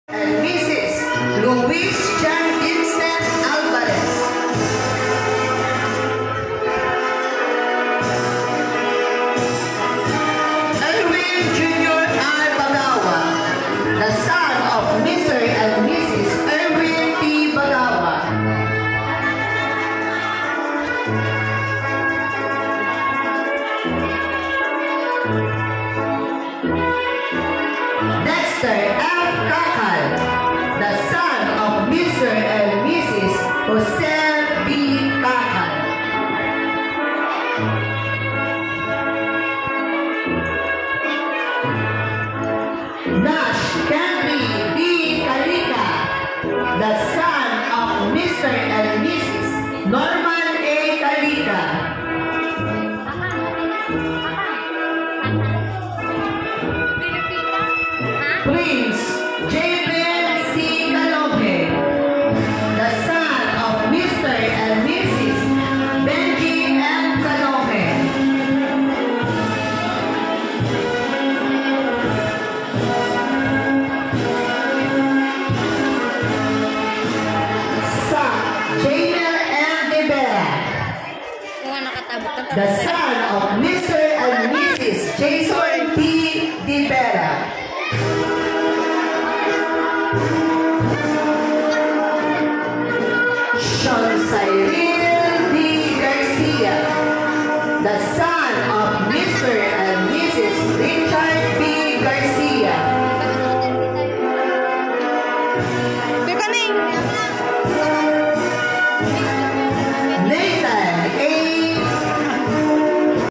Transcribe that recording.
and Mrs. Luis John Vincent Alvarez. Erwin Jr. R. Bagawa, the son of Mr. and Mrs. Erwin P. Bagawa. Dexter F. Kakal, the son of Mr. and Mrs. Jose B. Kakal. Nash Henry B. Kalika, the son of Mr. and Mrs. Norman A. Kalika. Prince J.Ben C. Calope, the son of Mr. and Mrs. Benji M. Calope. Sa Jamel M. Rivera, the son of Mr. and Mrs. Jason P. Rivera.